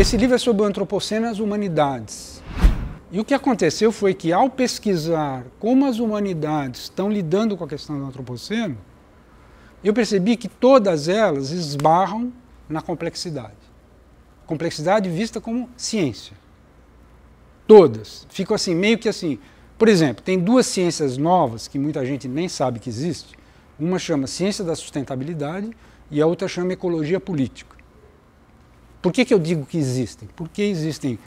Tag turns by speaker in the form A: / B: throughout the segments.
A: Esse livro é sobre o Antropoceno e as humanidades. E o que aconteceu foi que, ao pesquisar como as humanidades estão lidando com a questão do Antropoceno, eu percebi que todas elas esbarram na complexidade. Complexidade vista como ciência. Todas. Ficam assim, meio que assim. Por exemplo, tem duas ciências novas que muita gente nem sabe que existe. Uma chama ciência da sustentabilidade e a outra chama ecologia política. Por que eu digo que existem? Porque existem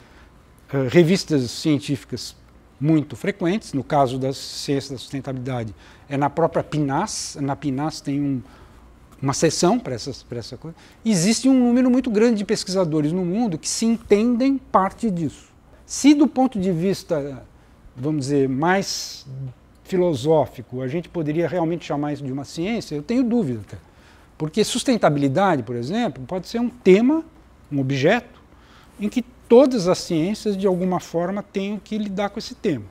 A: revistas científicas muito frequentes. No caso da ciência da sustentabilidade, é na própria PNAS. Na PNAS tem uma seção para essa coisa. Existe um número muito grande de pesquisadores no mundo que se entendem parte disso. Se do ponto de vista, vamos dizer, mais filosófico, a gente poderia realmente chamar isso de uma ciência, eu tenho dúvida até. Porque sustentabilidade, por exemplo, pode ser um tema, um objeto, em que todas as ciências, de alguma forma, tenham que lidar com esse tema.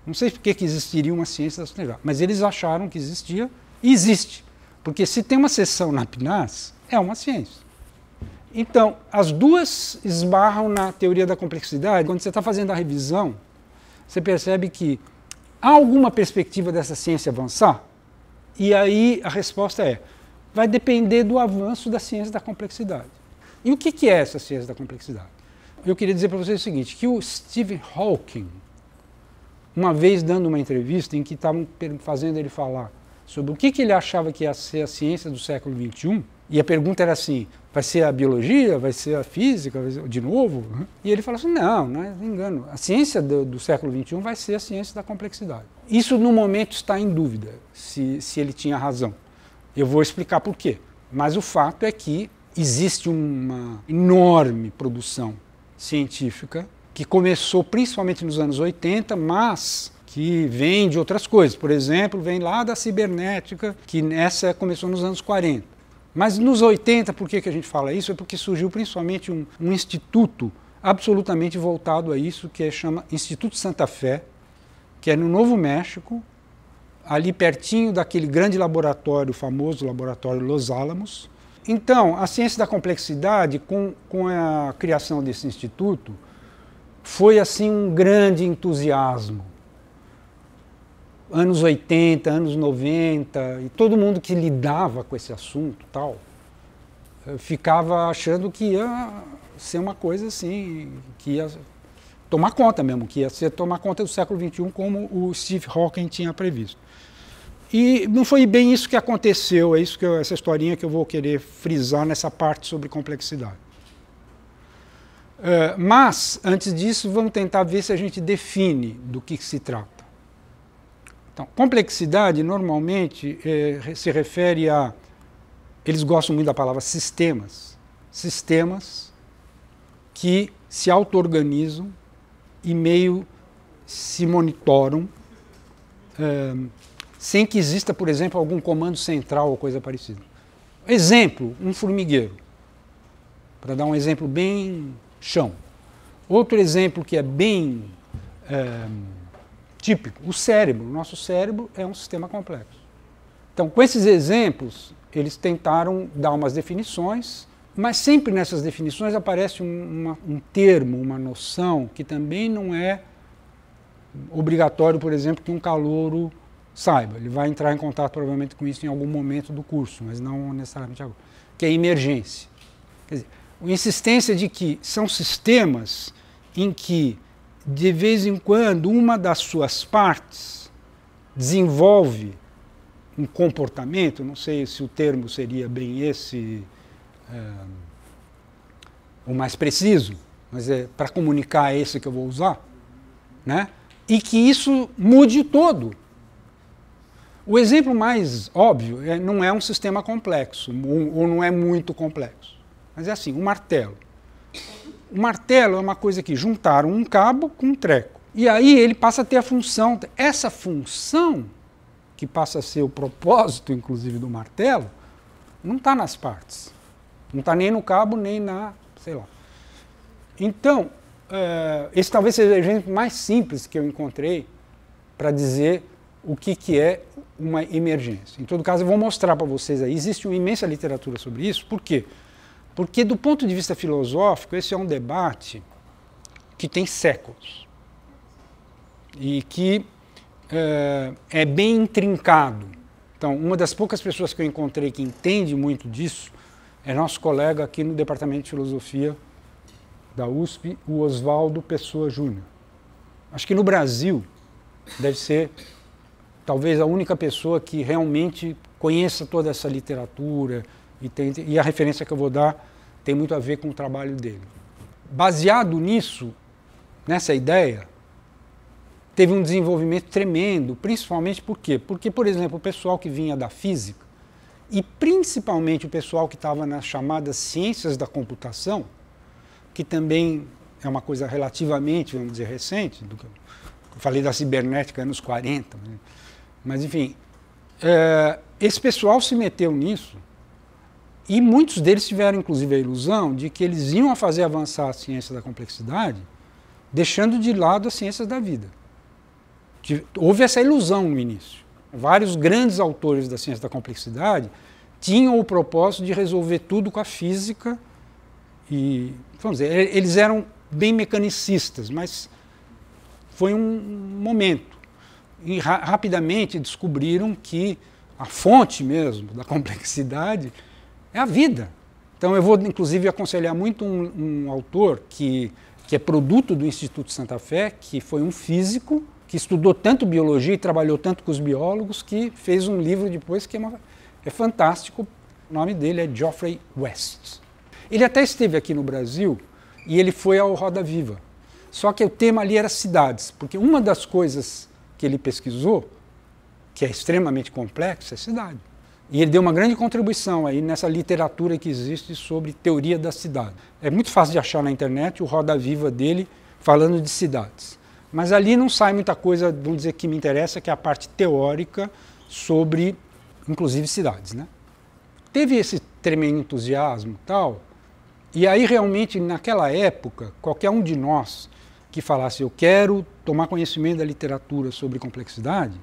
A: Não sei por que existiria uma ciência da sustentabilidade, mas eles acharam que existia e existe. Porque se tem uma seção na PNAS, é uma ciência. Então, as duas esbarram na teoria da complexidade. Quando você está fazendo a revisão, você percebe que há alguma perspectiva dessa ciência avançar? E aí a resposta é, vai depender do avanço da ciência da complexidade. E o que é essa ciência da complexidade? Eu queria dizer para vocês o seguinte, que o Stephen Hawking, uma vez dando uma entrevista em que estavam fazendo ele falar sobre o que ele achava que ia ser a ciência do século XXI, e a pergunta era assim, vai ser a biologia, vai ser a física, de novo? E ele falou assim, não é engano, a ciência do século XXI vai ser a ciência da complexidade. Isso no momento está em dúvida, se ele tinha razão. Eu vou explicar por quê. Mas o fato é que existe uma enorme produção científica que começou principalmente nos anos 80, mas que vem de outras coisas. Por exemplo, vem lá da cibernética, que essa começou nos anos 40. Mas nos 80, por que a gente fala isso? É porque surgiu principalmente um instituto absolutamente voltado a isso, que chama Instituto Santa Fé, que é no Novo México, ali pertinho daquele grande laboratório, famoso laboratório Los Alamos. Então, a ciência da complexidade, com a criação desse instituto, foi assim um grande entusiasmo. Anos 80, anos 90, e todo mundo que lidava com esse assunto tal, ficava achando que ia ser uma coisa assim, que ia tomar conta mesmo, que ia tomar conta do século XXI como o Steve Hawking tinha previsto. E não foi bem isso que aconteceu, é isso essa historinha que eu vou querer frisar nessa parte sobre complexidade. Mas, antes disso, vamos tentar ver se a gente define do que se trata. Então, complexidade, normalmente, se refere a... Eles gostam muito da palavra sistemas. Sistemas que se auto-organizam e meio se monitoram, sem que exista, por exemplo, algum comando central ou coisa parecida. Exemplo, um formigueiro. Para dar um exemplo bem chão. Outro exemplo que é bem típico, o cérebro. O nosso cérebro é um sistema complexo. Então, com esses exemplos, eles tentaram dar umas definições, mas sempre nessas definições aparece um termo, uma noção, que também não é obrigatório, por exemplo, que um calouro saiba. Ele vai entrar em contato provavelmente com isso em algum momento do curso, mas não necessariamente agora, que é emergência. Quer dizer, a insistência de que são sistemas em que, de vez em quando, uma das suas partes desenvolve um comportamento, não sei se o termo seria bem esse, o mais preciso, mas é para comunicar esse que eu vou usar, né? E que isso mude todo. O exemplo mais óbvio não é um sistema complexo, ou não é muito complexo, mas é assim, um martelo. O martelo é uma coisa que juntaram um cabo com um treco. E aí ele passa a ter a função, essa função, que passa a ser o propósito, inclusive, do martelo, não está nas partes. Não está nem no cabo, nem na, sei lá. Então, esse talvez seja o exemplo mais simples que eu encontrei para dizer o que é uma emergência. Em todo caso, eu vou mostrar para vocês aí. Existe uma imensa literatura sobre isso. Por quê? Porque, do ponto de vista filosófico, esse é um debate que tem séculos e que é bem intrincado. Então, uma das poucas pessoas que eu encontrei que entende muito disso é nosso colega aqui no Departamento de Filosofia da USP, o Oswaldo Pessoa Júnior. Acho que no Brasil deve ser talvez a única pessoa que realmente conheça toda essa literatura e a referência que eu vou dar tem muito a ver com o trabalho dele. Baseado nisso, nessa ideia, teve um desenvolvimento tremendo, principalmente por quê? Porque, por exemplo, o pessoal que vinha da física, e principalmente o pessoal que estava nas chamadas ciências da computação, que também é uma coisa relativamente, vamos dizer, recente, eu falei da cibernética anos 40, mas enfim, esse pessoal se meteu nisso, e muitos deles tiveram inclusive a ilusão de que eles iam fazer avançar a ciência da complexidade, deixando de lado as ciências da vida. Houve essa ilusão no início. Vários grandes autores da ciência da complexidade tinham o propósito de resolver tudo com a física e, vamos dizer, eles eram bem mecanicistas, mas foi um momento. E rapidamente descobriram que a fonte mesmo da complexidade é a vida. Então eu vou, inclusive, aconselhar muito um autor que é produto do Instituto Santa Fé, que foi um físico, que estudou tanto biologia e trabalhou tanto com os biólogos, que fez um livro depois que é fantástico. O nome dele é Geoffrey West. Ele até esteve aqui no Brasil e ele foi ao Roda Viva. Só que o tema ali era cidades, porque uma das coisas que ele pesquisou, que é extremamente complexa, é cidade. E ele deu uma grande contribuição aí nessa literatura que existe sobre teoria da cidade. É muito fácil de achar na internet o Roda Viva dele falando de cidades. Mas ali não sai muita coisa, vamos dizer, que me interessa, que é a parte teórica sobre, inclusive, cidades, né? Teve esse tremendo entusiasmo e tal, e aí realmente, naquela época, qualquer um de nós que falasse eu quero tomar conhecimento da literatura sobre complexidade,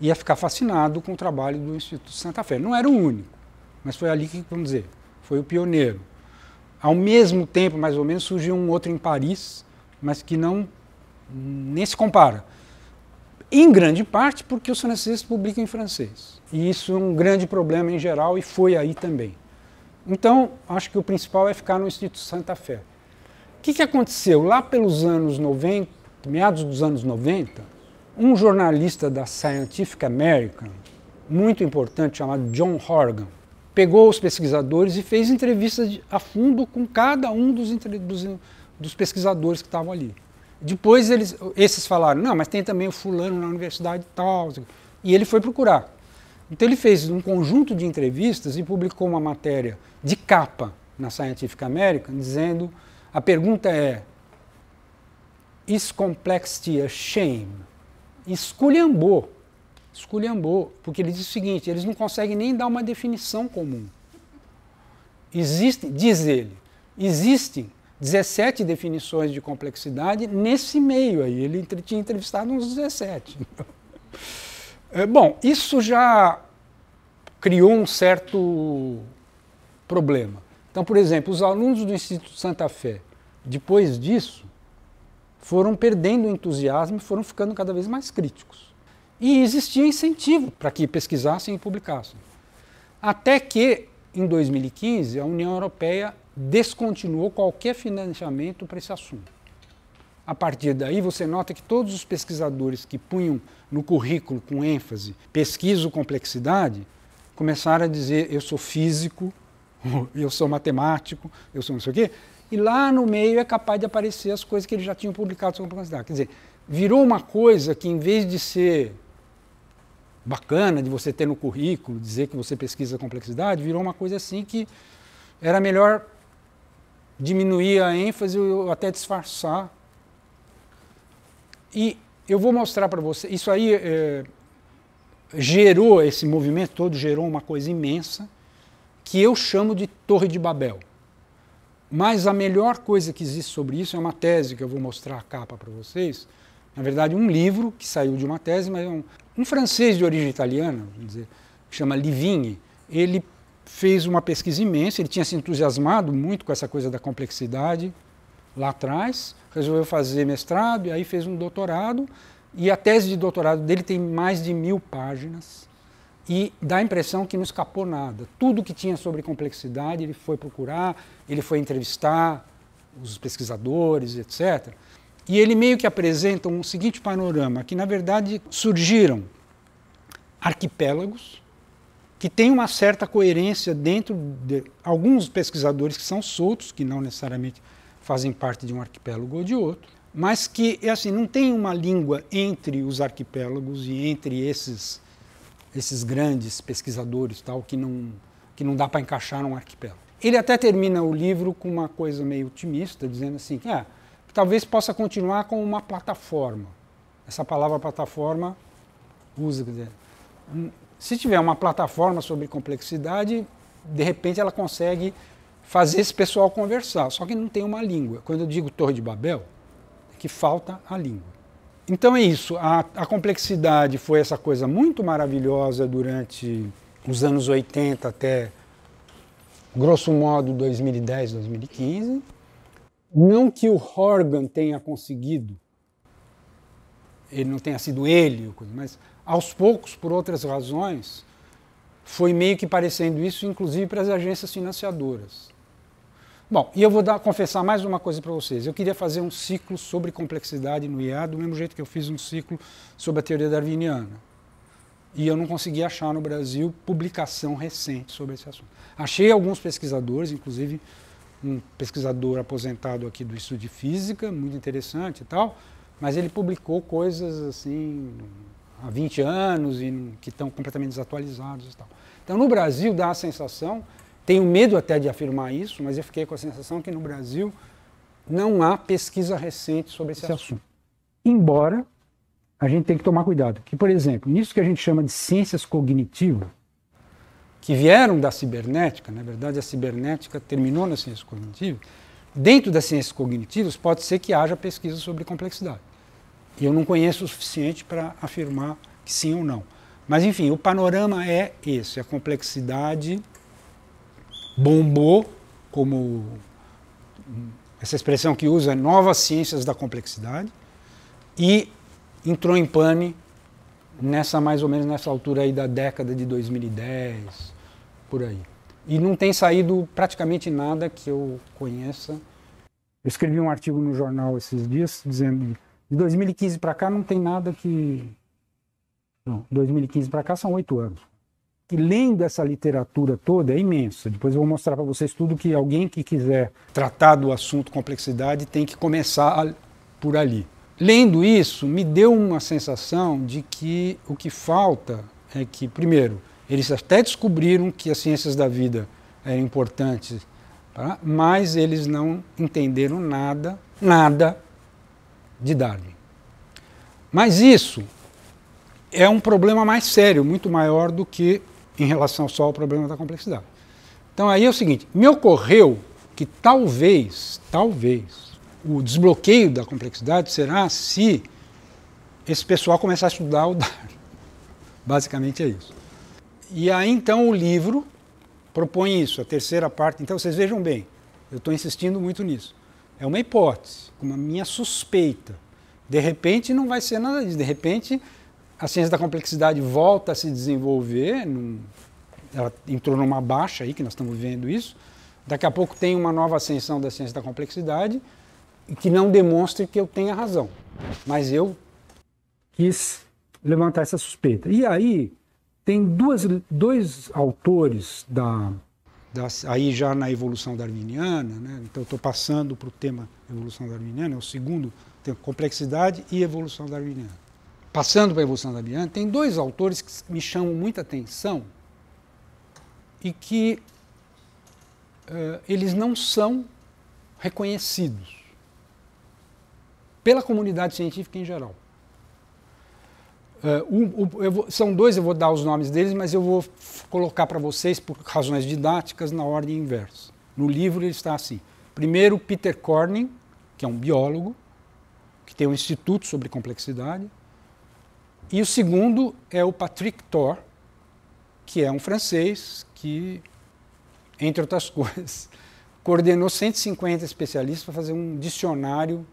A: ia ficar fascinado com o trabalho do Instituto Santa Fé. Não era o único, mas foi ali que, vamos dizer, foi o pioneiro. Ao mesmo tempo, mais ou menos, surgiu um outro em Paris, mas que nem se compara. Em grande parte porque os franceses publicam em francês. E isso é um grande problema em geral e foi aí também. Então, acho que o principal é ficar no Instituto Santa Fé. O que aconteceu? Lá pelos anos 90, meados dos anos 90, um jornalista da Scientific American, muito importante, chamado John Horgan, pegou os pesquisadores e fez entrevistas a fundo com cada um dos pesquisadores que estavam ali. Depois esses falaram, não, mas tem também o fulano na universidade e tal, e ele foi procurar. Então ele fez um conjunto de entrevistas e publicou uma matéria de capa na Scientific American, dizendo, a pergunta é, is complexity a shame? Esculhambou, porque ele diz o seguinte, eles não conseguem nem dar uma definição comum. Diz ele, existem 17 definições de complexidade nesse meio aí, ele tinha entrevistado uns 17. Bom, isso já criou um certo problema. Então, por exemplo, os alunos do Instituto Santa Fé, depois disso, foram perdendo o entusiasmo e foram ficando cada vez mais críticos. E existia incentivo para que pesquisassem e publicassem. Até que, em 2015, a União Europeia descontinuou qualquer financiamento para esse assunto. A partir daí, você nota que todos os pesquisadores que punham no currículo com ênfase pesquiso complexidade, começaram a dizer eu sou físico, eu sou matemático, eu sou não sei o quê, e lá no meio é capaz de aparecer as coisas que eles já tinham publicado sobre complexidade. Quer dizer, virou uma coisa que, em vez de ser bacana, de você ter no currículo, dizer que você pesquisa complexidade, virou uma coisa assim que era melhor diminuir a ênfase ou até disfarçar. E eu vou mostrar para você, isso aí gerou, esse movimento todo gerou uma coisa imensa, que eu chamo de Torre de Babel. Mas a melhor coisa que existe sobre isso é uma tese que eu vou mostrar a capa para vocês. Na verdade, um livro que saiu de uma tese, mas um francês de origem italiana, vamos dizer, que chama Livigny, ele fez uma pesquisa imensa, ele tinha se entusiasmado muito com essa coisa da complexidade lá atrás, resolveu fazer mestrado e aí fez um doutorado, e a tese de doutorado dele tem mais de 1000 páginas e dá a impressão que não escapou nada. Tudo que tinha sobre complexidade ele foi procurar, ele foi entrevistar os pesquisadores, etc. E ele meio que apresenta um seguinte panorama, que na verdade surgiram arquipélagos que têm uma certa coerência dentro de alguns pesquisadores que são soltos, que não necessariamente fazem parte de um arquipélago ou de outro, mas que assim, não tem uma língua entre os arquipélagos e entre esses grandes pesquisadores tal, que não dá para encaixar num arquipélago. Ele até termina o livro com uma coisa meio otimista, dizendo assim, que talvez possa continuar com uma plataforma. Essa palavra plataforma usa, quer dizer, se tiver uma plataforma sobre complexidade, de repente ela consegue fazer esse pessoal conversar, só que não tem uma língua. Quando eu digo Torre de Babel, é que falta a língua. Então é isso, a complexidade foi essa coisa muito maravilhosa durante os anos 80 até, grosso modo, 2010, 2015. Não que o Horgan tenha conseguido, ele não tenha sido ele, mas aos poucos, por outras razões, foi meio que parecendo isso, inclusive para as agências financiadoras. Bom, e eu vou confessar mais uma coisa para vocês. Eu queria fazer um ciclo sobre complexidade no IEA, do mesmo jeito que eu fiz um ciclo sobre a teoria darwiniana. E eu não consegui achar no Brasil publicação recente sobre esse assunto. Achei alguns pesquisadores, inclusive um pesquisador aposentado aqui do Instituto de Física, muito interessante e tal, mas ele publicou coisas assim há 20 anos e que estão completamente desatualizados e tal. Então, no Brasil dá a sensação, tenho medo até de afirmar isso, mas eu fiquei com a sensação que no Brasil não há pesquisa recente sobre esse assunto. Embora a gente tenha que tomar cuidado, que, por exemplo, nisso que a gente chama de ciências cognitivas, que vieram da cibernética, na verdade a cibernética terminou nas ciências cognitivas, dentro das ciências cognitivas pode ser que haja pesquisa sobre complexidade. E eu não conheço o suficiente para afirmar que sim ou não. Mas, enfim, o panorama é esse. A complexidade bombou, como essa expressão que usa, novas ciências da complexidade, e entrou em pane mais ou menos nessa altura aí da década de 2010, por aí. E não tem saído praticamente nada que eu conheça. Eu escrevi um artigo no jornal esses dias dizendo de 2015 para cá não tem nada que... Não, 2015 para cá são 8 anos. E lendo essa literatura toda é imensa. Depois eu vou mostrar para vocês tudo que alguém que quiser tratar do assunto complexidade tem que começar por ali. Lendo isso, me deu uma sensação de que o que falta é que, primeiro, eles até descobriram que as ciências da vida eram importantes, tá? Mas eles não entenderam nada de Darwin. Mas isso é um problema mais sério, muito maior do que em relação só ao problema da complexidade. Então aí é o seguinte, me ocorreu que talvez o desbloqueio da complexidade será se esse pessoal começar a estudar o Darwin. Basicamente é isso. E aí então o livro propõe isso, a terceira parte. Então vocês vejam bem, eu estou insistindo muito nisso. É uma hipótese, uma minha suspeita. De repente não vai ser nada disso, de repente a ciência da complexidade volta a se desenvolver, ela entrou numa baixa aí, que nós estamos vendo isso, daqui a pouco tem uma nova ascensão da ciência da complexidade, que não demonstre que eu tenha razão. Mas eu quis levantar essa suspeita. E aí tem dois autores aí já na evolução darwiniana, né? Então eu estou passando para o tema evolução darwiniana, é o segundo tema, complexidade e evolução darwiniana. Passando para a evolução darwiniana, tem dois autores que me chamam muita atenção e que eles não são reconhecidos pela comunidade científica em geral. São dois, eu vou dar os nomes deles, mas eu vou colocar para vocês, por razões didáticas, na ordem inversa. No livro ele está assim. Primeiro, Peter Corning, que é um biólogo, que tem um instituto sobre complexidade. E o segundo é o Patrick Thor, que é um francês que entre outras coisas, coordenou 150 especialistas para fazer um dicionário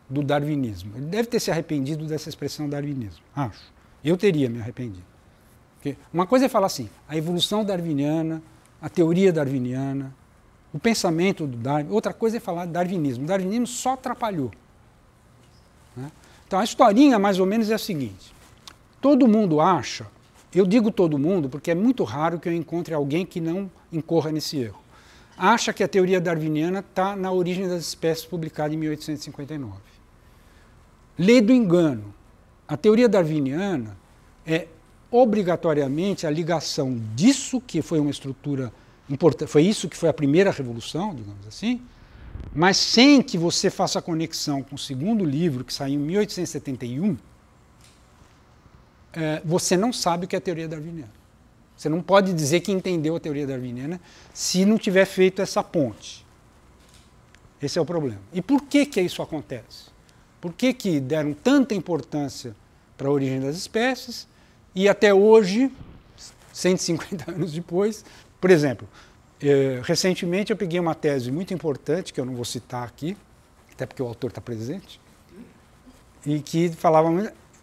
A: do darwinismo. Ele deve ter se arrependido dessa expressão darwinismo, acho. Eu teria me arrependido. Porque uma coisa é falar assim, a evolução darwiniana, a teoria darwiniana, o pensamento do Darwin, outra coisa é falar darwinismo. O darwinismo só atrapalhou. Né? Então a historinha mais ou menos é a seguinte, todo mundo acha, eu digo todo mundo porque é muito raro que eu encontre alguém que não incorra nesse erro, acha que a teoria darwiniana está na Origem das Espécies, publicada em 1859. Lê do engano. A teoria darwiniana é obrigatoriamente a ligação disso, que foi uma estrutura importante, foi isso que foi a primeira revolução, digamos assim, mas sem que você faça a conexão com o segundo livro, que saiu em 1871, você não sabe o que é a teoria darwiniana. Você não pode dizer que entendeu a teoria darwiniana se não tiver feito essa ponte. Esse é o problema. E por que isso acontece? Por que deram tanta importância para a origem das espécies e até hoje, 150 anos depois, por exemplo, recentemente eu peguei uma tese muito importante, que eu não vou citar aqui, até porque o autor está presente, e que falava,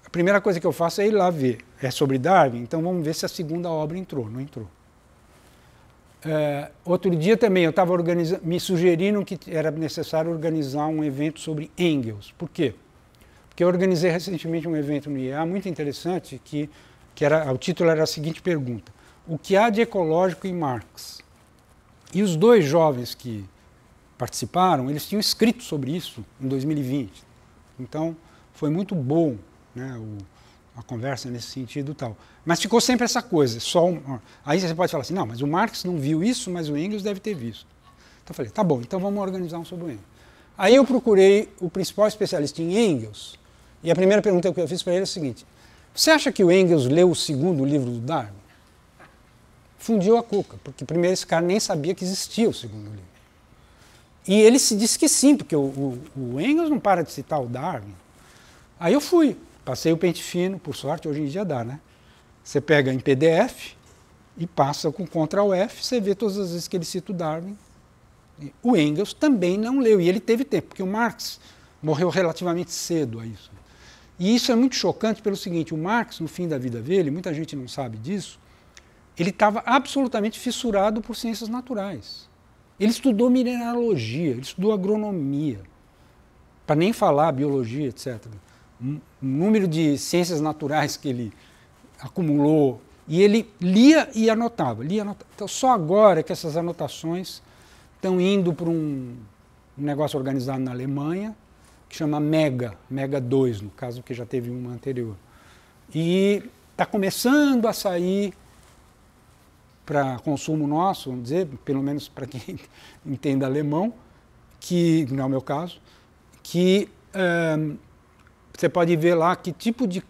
A: a primeira coisa que eu faço é ir lá ver, é sobre Darwin, então vamos ver se a segunda obra entrou, não entrou. Outro dia também eu estava me sugerindo que era necessário organizar um evento sobre Engels. Por quê? Porque eu organizei recentemente um evento no IEA muito interessante, o título era a seguinte pergunta: o que há de ecológico em Marx? E os dois jovens que participaram, eles tinham escrito sobre isso em 2020. Então foi muito bom, né, a conversa nesse sentido e tal. Mas ficou sempre essa coisa, aí você pode falar assim, não, mas o Marx não viu isso, mas o Engels deve ter visto. Então eu falei, tá bom, então vamos organizar um sobre o Engels. Aí eu procurei o principal especialista em Engels, e a primeira pergunta que eu fiz para ele é a seguinte: você acha que o Engels leu o segundo livro do Darwin? Fundiu a cuca, porque primeiro esse cara nem sabia que existia o segundo livro. E ele se disse que sim, porque o Engels não para de citar o Darwin. Aí eu fui. Passei o pente fino, por sorte, hoje em dia dá, né? Você pega em PDF e passa com Ctrl F, você vê todas as vezes que ele cita o Darwin. O Engels também não leu, e ele teve tempo, porque o Marx morreu relativamente cedo a isso. E isso é muito chocante pelo seguinte, o Marx, no fim da vida dele, muita gente não sabe disso, ele estava absolutamente fissurado por ciências naturais. Ele estudou mineralogia, ele estudou agronomia, para nem falar biologia, etc. O número de ciências naturais que ele acumulou, e ele lia e anotava, Então só agora que essas anotações estão indo para um negócio organizado na Alemanha, que chama Mega 2, no caso, que já teve uma anterior. E está começando a sair para consumo nosso, vamos dizer, pelo menos para quem entenda alemão, que não é o meu caso, que você pode ver lá que tipo de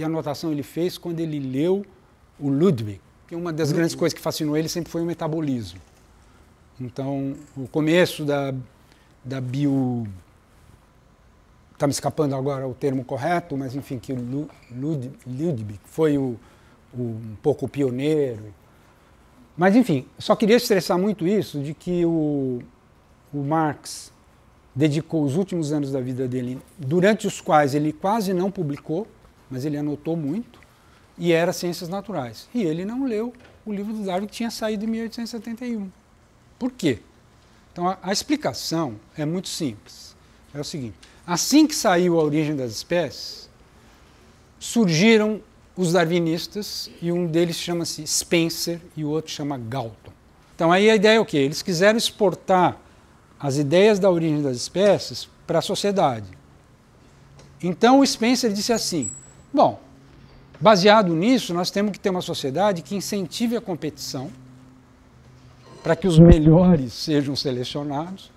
A: anotação ele fez quando ele leu o Ludwig, que uma das grandes coisas que fascinou ele sempre foi o metabolismo. Então, o começo da bio... Está me escapando agora o termo correto, mas enfim, que o Ludwig foi um pouco o pioneiro. Mas enfim, só queria estressar muito isso, de que o Marx dedicou os últimos anos da vida dele, durante os quais ele quase não publicou, mas ele anotou muito, e era Ciências Naturais. E ele não leu o livro do Darwin, que tinha saído em 1871. Por quê? Então a explicação é muito simples. É o seguinte, assim que saiu A Origem das Espécies, surgiram os darwinistas, e um deles chama-se Spencer e o outro chama Galton. Então aí a ideia é o quê? Eles quiseram exportar as ideias da origem das espécies para a sociedade. Então o Spencer disse assim, bom, baseado nisso, nós temos que ter uma sociedade que incentive a competição para que os melhores sejam selecionados,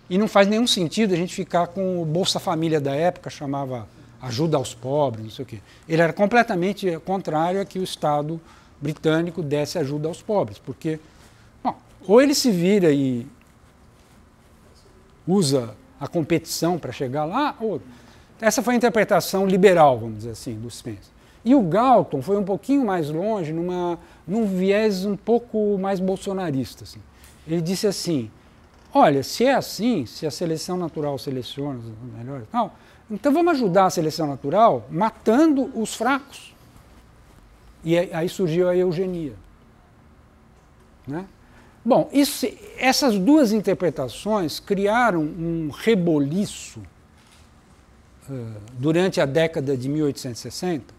A: e não faz nenhum sentido a gente ficar com o Bolsa Família da época, chamava ajuda aos pobres, não sei o quê. Ele era completamente contrário a que o Estado britânico desse ajuda aos pobres, porque, bom, ou ele se vira e usa a competição para chegar lá, ou... Essa foi a interpretação liberal, vamos dizer assim, do Spencer. E o Galton foi um pouquinho mais longe, num viés um pouco mais bolsonarista. Assim. Ele disse assim, olha, se é assim, se a seleção natural seleciona os melhores, não, então vamos ajudar a seleção natural matando os fracos. E aí surgiu a eugenia. Né? Bom, essas duas interpretações criaram um reboliço durante a década de 1860,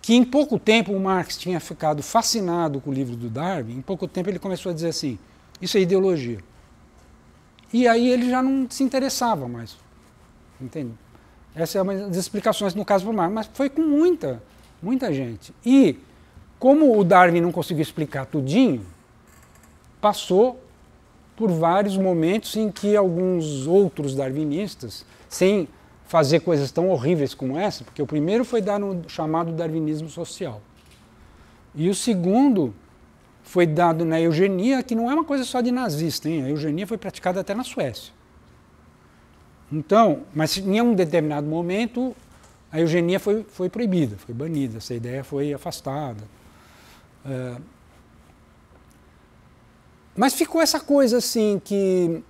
A: que em pouco tempo o Marx tinha ficado fascinado com o livro do Darwin, em pouco tempo ele começou a dizer assim, isso é ideologia. E aí ele já não se interessava mais. Entende? Essa é uma das explicações no caso do Marx, mas foi com muita gente. E como o Darwin não conseguiu explicar tudinho, passou por vários momentos em que alguns outros darwinistas, sem fazer coisas tão horríveis como essa, porque o primeiro foi dar no chamado darwinismo social. E o segundo foi dado na eugenia, que não é uma coisa só de nazista, hein? A eugenia foi praticada até na Suécia. Então, mas em um determinado momento, a eugenia foi proibida, foi banida, essa ideia foi afastada. Mas ficou essa coisa assim que...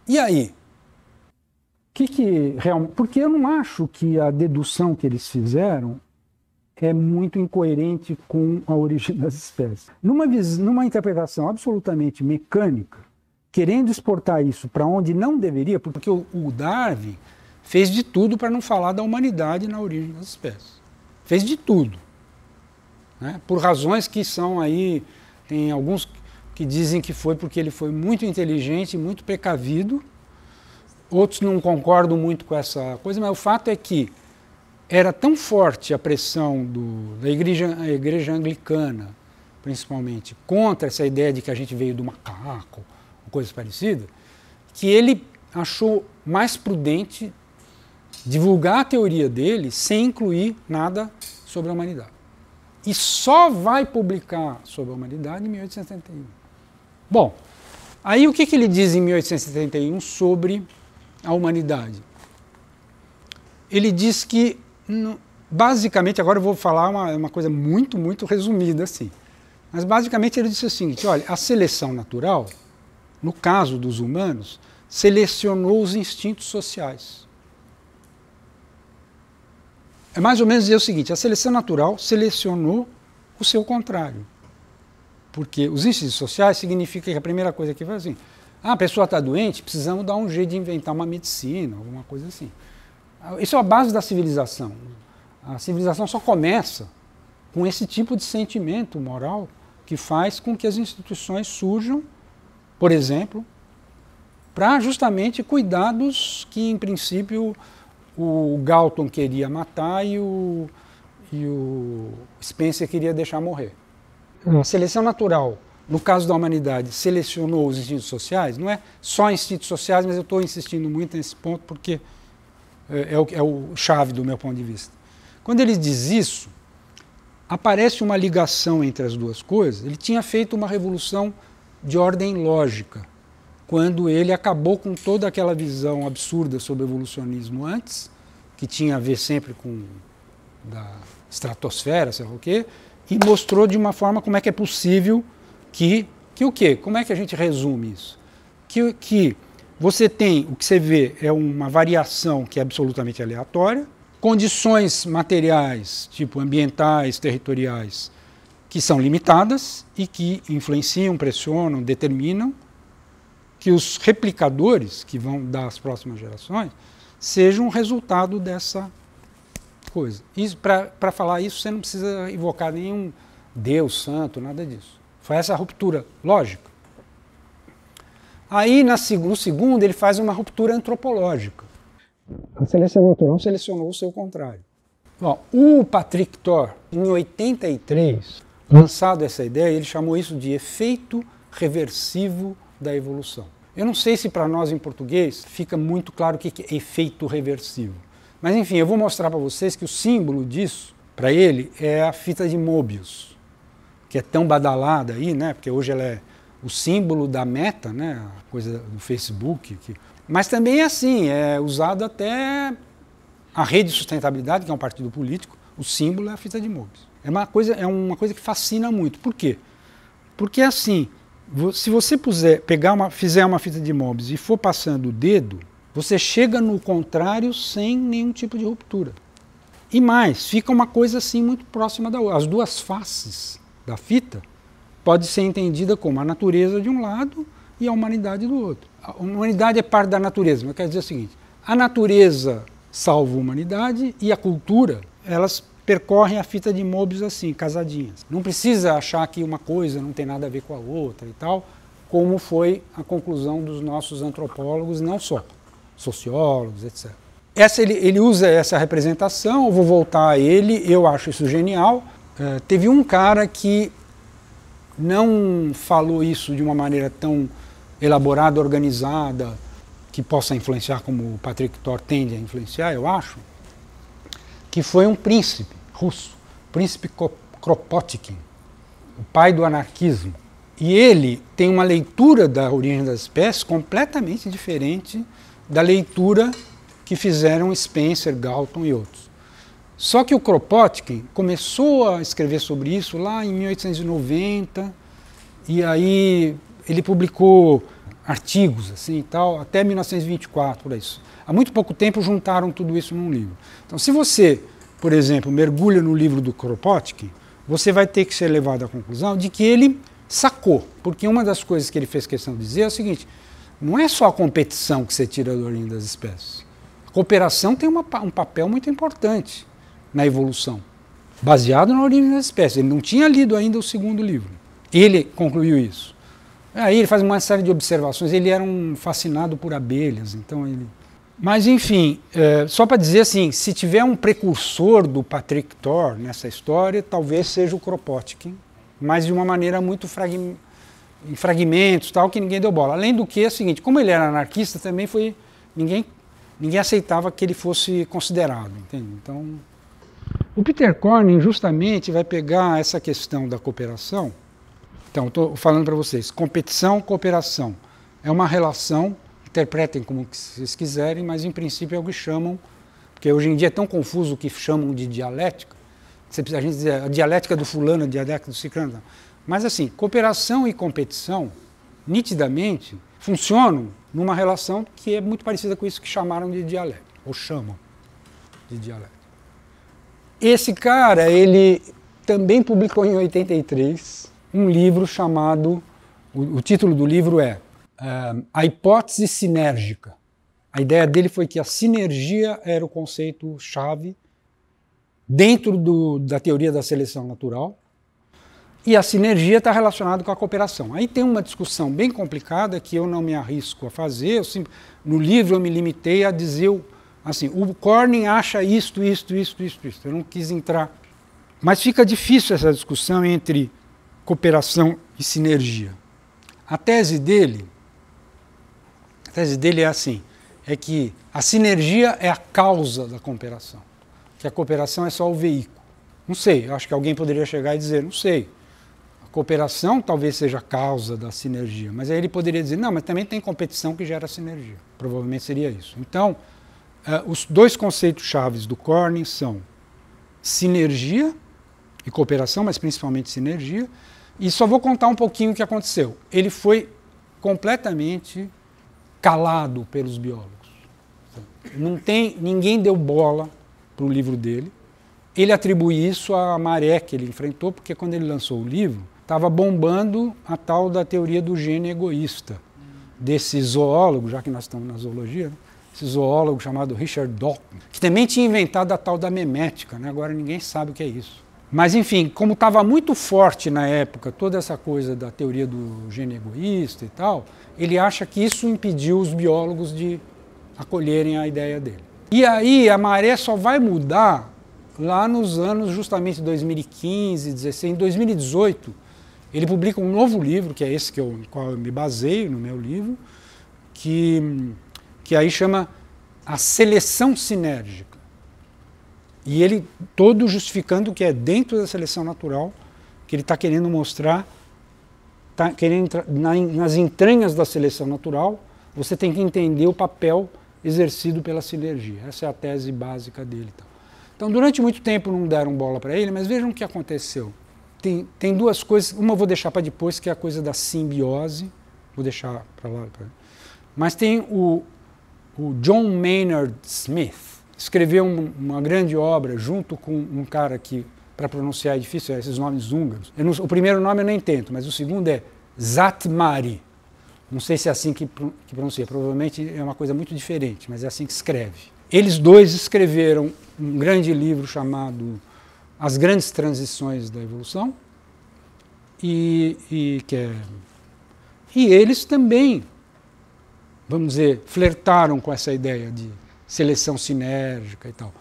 A: E aí? Porque eu não acho que a dedução que eles fizeram é muito incoerente com a origem das espécies. Numa interpretação absolutamente mecânica, querendo exportar isso para onde não deveria, porque o Darwin fez de tudo para não falar da humanidade na origem das espécies. Fez de tudo. Né? Por razões que são aí... Tem alguns que dizem que foi porque ele foi muito inteligente, muito precavido. Outros não concordam muito com essa coisa, mas o fato é que era tão forte a pressão da igreja anglicana, principalmente, contra essa ideia de que a gente veio do macaco, ou coisa parecida, que ele achou mais prudente divulgar a teoria dele sem incluir nada sobre a humanidade. E só vai publicar sobre a humanidade em 1871. Bom, aí o que ele diz em 1871 sobre a humanidade? Ele diz que, basicamente, agora eu vou falar uma coisa muito resumida assim, mas basicamente ele disse o seguinte, olha, a seleção natural, no caso dos humanos, selecionou os instintos sociais. É mais ou menos dizer o seguinte, a seleção natural selecionou o seu contrário. Porque os instintos sociais significa que a primeira coisa que faz assim, a pessoa está doente, precisamos dar um jeito de inventar uma medicina, alguma coisa assim. Isso é a base da civilização. A civilização só começa com esse tipo de sentimento moral que faz com que as instituições surjam, por exemplo, para justamente cuidar dos que, em princípio, o Galton queria matar e o Spencer queria deixar morrer. A seleção natural, no caso da humanidade, selecionou os instintos sociais, não é só instintos sociais, mas eu estou insistindo muito nesse ponto porque é o chave do meu ponto de vista. Quando ele diz isso, aparece uma ligação entre as duas coisas. Ele tinha feito uma revolução de ordem lógica, quando ele acabou com toda aquela visão absurda sobre o evolucionismo antes, que tinha a ver sempre com da estratosfera, sei lá o quê, e mostrou de uma forma como é que é possível que o quê? Como é que a gente resume isso? Que você tem, o que você vê é uma variação que é absolutamente aleatória, condições materiais, tipo ambientais, territoriais, que são limitadas e que influenciam, pressionam, determinam que os replicadores que vão dar às próximas gerações sejam resultado dessa coisa. Para falar isso, você não precisa invocar nenhum Deus santo, nada disso. Foi essa ruptura lógica. Aí, no segundo, ele faz uma ruptura antropológica. A seleção natural selecionou o seu contrário. Bom, o Patrick Thor, em 83, lançado essa ideia, ele chamou isso de efeito reversivo da evolução. Eu não sei se para nós em português fica muito claro o que é efeito reversivo. Mas enfim, eu vou mostrar para vocês que o símbolo disso, para ele, é a fita de Möbius, que é tão badalada aí, né? Porque hoje ela é o símbolo da Meta, né? A coisa do Facebook. Mas também é assim, é usado até a Rede de Sustentabilidade, que é um partido político, o símbolo é a fita de Möbius. É uma coisa que fascina muito. Por quê? Porque assim, Se você fizer uma fita de Möbius e for passando o dedo, você chega no contrário sem nenhum tipo de ruptura. E mais, fica uma coisa assim muito próxima da outra. As duas faces da fita pode ser entendida como a natureza de um lado e a humanidade do outro. A humanidade é parte da natureza, mas quer dizer o seguinte, a natureza salva a humanidade e a cultura, elas percorrem a fita de Möbius assim, casadinhas. Não precisa achar que uma coisa não tem nada a ver com a outra e tal, como foi a conclusão dos nossos antropólogos, não só, sociólogos, etc. Ele usa essa representação, eu vou voltar a ele, eu acho isso genial. Teve um cara que não falou isso de uma maneira tão elaborada, organizada, que possa influenciar como o Patrick Thor tende a influenciar, eu acho, que foi um príncipe russo, príncipe Kropotkin, o pai do anarquismo. E ele tem uma leitura da origem das espécies completamente diferente da leitura que fizeram Spencer, Galton e outros. Só que o Kropotkin começou a escrever sobre isso lá em 1890, e aí ele publicou artigos assim e tal, até 1924, por isso. Há muito pouco tempo juntaram tudo isso num livro. Então, se você, por exemplo, mergulha no livro do Kropotkin, você vai ter que ser levado à conclusão de que ele sacou, porque uma das coisas que ele fez questão de dizer é o seguinte, não é só a competição que você tira da origem das espécies. A cooperação tem um papel muito importante na evolução, baseado na origem das espécies. Ele não tinha lido ainda o segundo livro. Ele concluiu isso. Aí ele faz uma série de observações, ele era um fascinado por abelhas, então ele... Mas enfim, só para dizer assim, se tiver um precursor do Patrick Thor nessa história, talvez seja o Kropotkin, mas de uma maneira muito em fragmentos, tal, que ninguém deu bola. Além do que é o seguinte, como ele era anarquista, também foi... Ninguém aceitava que ele fosse considerado, entende? Então, o Peter Corning justamente vai pegar essa questão da cooperação. Então, estou falando para vocês, competição, cooperação. É uma relação, interpretem como vocês quiserem, mas em princípio é o que chamam, porque hoje em dia é tão confuso o que chamam de dialética, a gente diz a dialética do fulano, a dialética do ciclano. Mas assim, cooperação e competição, nitidamente, funcionam numa relação que é muito parecida com isso que chamaram de dialética, ou chamam de dialética. Esse cara, ele também publicou em 83 um livro chamado, o título do livro é A Hipótese Sinérgica. A ideia dele foi que a sinergia era o conceito-chave dentro da teoria da seleção natural, e a sinergia está relacionada com a cooperação. Aí tem uma discussão bem complicada que eu não me arrisco a fazer, no livro eu me limitei a dizer, assim, o Corning acha isto. Eu não quis entrar. Mas fica difícil essa discussão entre cooperação e sinergia. A tese dele é assim, é que a sinergia é a causa da cooperação, que a cooperação é só o veículo. Não sei, eu acho que alguém poderia chegar e dizer, não sei, a cooperação talvez seja a causa da sinergia, mas aí ele poderia dizer, não, mas também tem competição que gera sinergia. Provavelmente seria isso. Então, os dois conceitos chaves do Corning são sinergia e cooperação, mas principalmente sinergia, e só vou contar um pouquinho o que aconteceu. Ele foi completamente calado pelos biólogos. Ninguém deu bola para o livro dele. Ele atribui isso à maré que ele enfrentou, porque quando ele lançou o livro, estava bombando a tal da teoria do gene egoísta, desse zoólogo, já que nós estamos na zoologia, né? Esse zoólogo chamado Richard Dawkins, que também tinha inventado a tal da memética, né? Agora ninguém sabe o que é isso. Mas, enfim, como estava muito forte na época toda essa coisa da teoria do gene egoísta e tal, ele acha que isso impediu os biólogos de acolherem a ideia dele. E aí a maré só vai mudar lá nos anos justamente 2015, 2016, em 2018, ele publica um novo livro, que é esse no qual eu me baseio no meu livro, que aí chama A Seleção Sinérgica. E ele todo justificando que é dentro da seleção natural, que ele está querendo mostrar, está querendo nas entranhas da seleção natural, você tem que entender o papel exercido pela sinergia. Essa é a tese básica dele. Então, durante muito tempo não deram bola para ele, mas vejam o que aconteceu. tem duas coisas, uma eu vou deixar para depois, que é a coisa da simbiose, vou deixar para lá. Mas tem o John Maynard Smith, escreveu uma grande obra junto com um cara que, para pronunciar é difícil, esses nomes húngaros. O primeiro nome eu nem tento, mas o segundo é Szatmári. Não sei se é assim que pronuncia, provavelmente é uma coisa muito diferente, mas é assim que escreve. Eles dois escreveram um grande livro chamado As Grandes Transições da Evolução, e eles também, vamos dizer, flertaram com essa ideia de seleção sinérgica e tal.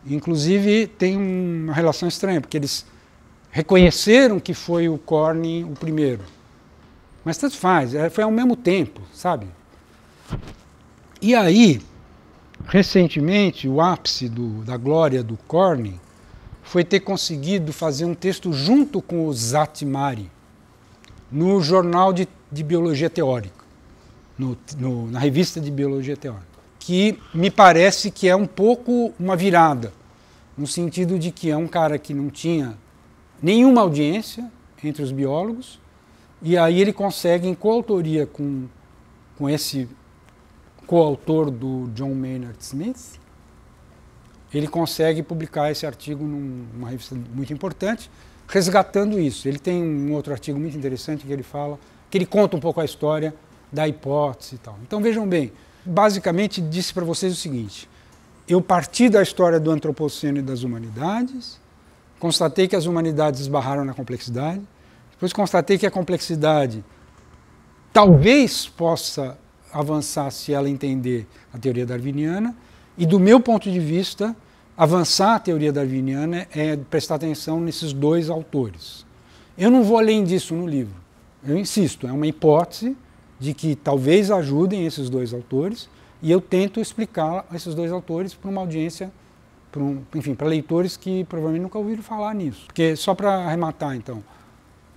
A: Inclusive tem uma relação estranha, porque eles reconheceram que foi o Corning o primeiro. Mas tanto faz, foi ao mesmo tempo, sabe? E aí, recentemente, o ápice da glória do Corning foi ter conseguido fazer um texto junto com o Szatmári no Jornal de Biologia Teórica, na revista de Biologia Teórica, que me parece que é um pouco uma virada, no sentido de que é um cara que não tinha nenhuma audiência entre os biólogos, e aí ele consegue, em coautoria com esse coautor do John Maynard Smith, ele consegue publicar esse artigo numa revista muito importante, resgatando isso. Ele tem um outro artigo muito interessante que ele fala, que ele conta um pouco a história da hipótese e tal. Então vejam bem, basicamente disse para vocês o seguinte: eu parti da história do antropoceno e das humanidades, constatei que as humanidades esbarraram na complexidade, depois constatei que a complexidade talvez possa avançar se ela entender a teoria darwiniana, e do meu ponto de vista, avançar a teoria darwiniana é prestar atenção nesses dois autores. Eu não vou além disso no livro, eu insisto, é uma hipótese de que talvez ajudem esses dois autores, e eu tento explicar esses dois autores para uma audiência, para leitores que provavelmente nunca ouviram falar nisso. Porque, só para arrematar então,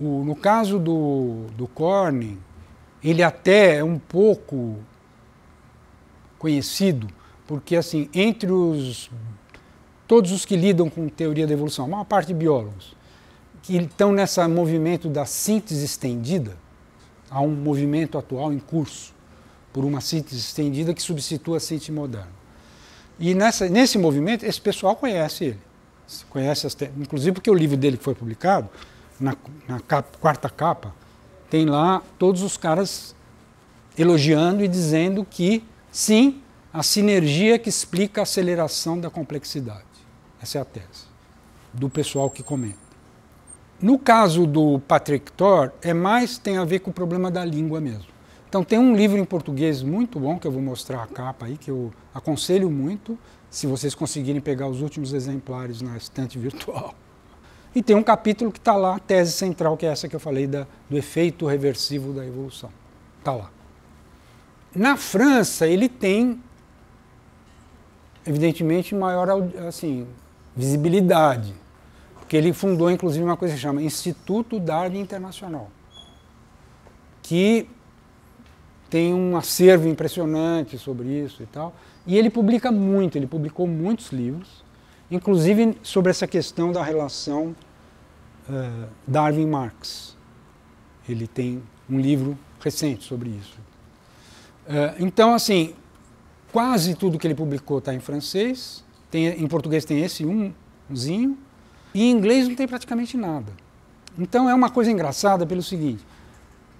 A: no caso do Corning, ele até é um pouco conhecido, porque assim, entre todos os que lidam com teoria da evolução, a maior parte de biólogos, que estão nesse movimento da síntese estendida, há um movimento atual em curso por uma síntese estendida que substitua a síntese moderna. E nesse movimento, esse pessoal conhece ele. Inclusive porque o livro dele que foi publicado, na quarta capa, tem lá todos os caras elogiando e dizendo que, sim, a sinergia que explica a aceleração da complexidade. Essa é a tese do pessoal que comenta. No caso do Patrick Thor, tem a ver com o problema da língua mesmo. Então tem um livro em português muito bom, que eu vou mostrar a capa aí, que eu aconselho muito, se vocês conseguirem pegar os últimos exemplares na estante virtual. E tem um capítulo que está lá, a tese central, que é essa que eu falei, do efeito reversivo da evolução. Está lá. Na França, ele tem, evidentemente, maior visibilidade, porque ele fundou, inclusive, uma coisa que se chama Instituto Darwin Internacional, que tem um acervo impressionante sobre isso e tal, e ele publica muito, ele publicou muitos livros, inclusive sobre essa questão da relação Darwin-Marx. Ele tem um livro recente sobre isso. Então, assim, quase tudo que ele publicou está em francês, em português tem esse umzinho, e em inglês não tem praticamente nada. Então é uma coisa engraçada pelo seguinte: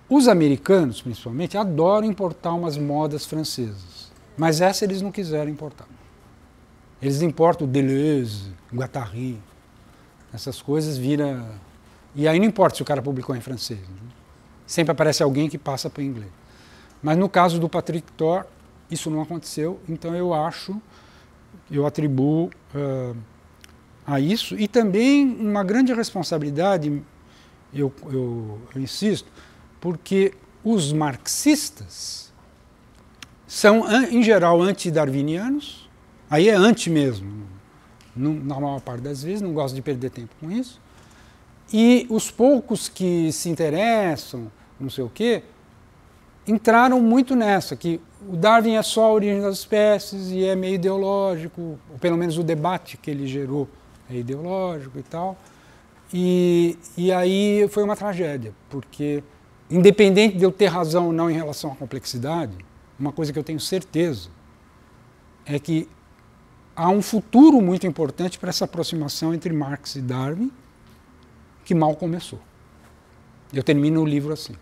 A: os americanos, principalmente, adoram importar umas modas francesas, mas essa eles não quiseram importar. Eles importam Deleuze, Guattari, essas coisas vira... E aí não importa se o cara publicou em francês, né? Sempre aparece alguém que passa para o inglês. Mas no caso do Patrick Thor, isso não aconteceu, então eu atribuo a isso, e também uma grande responsabilidade, eu insisto, porque os marxistas são, em geral, anti-darwinianos, aí é anti mesmo, na maior parte das vezes, não gosto de perder tempo com isso, e os poucos que se interessam, não sei o quê, entraram muito nessa, que o Darwin é só a origem das espécies e é meio ideológico, ou pelo menos o debate que ele gerou é ideológico e tal, E aí foi uma tragédia, porque independente de eu ter razão ou não em relação à complexidade, uma coisa que eu tenho certeza é que há um futuro muito importante para essa aproximação entre Marx e Darwin, que mal começou. Eu termino o livro assim.